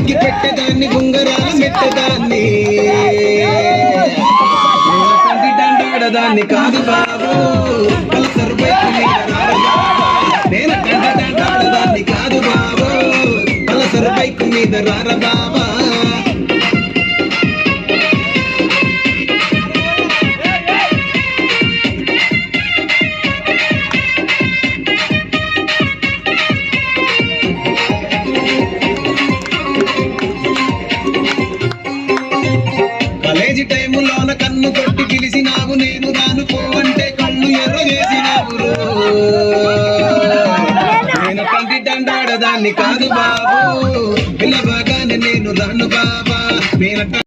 చెవికి పెట్టేదాన్ని ఉంగరాల మెట్టదాన్ని దండాడదాన్ని కాదు బాబు పల్సర్ బైక్ మీద నేను దండాడదాన్ని కాదు బాబు పల్సర్ బైక్ మీద రార బాబా కాలేజీ టైములోన కన్ను కొట్టి పిలిచినావు నేను రాను పోవంటే కళ్ళు ఎర్ర చేసినావు నేను కంటి దండాడదాన్ని కాదు బాబు పిల్లబాగానే నేను రాను బాబా నేను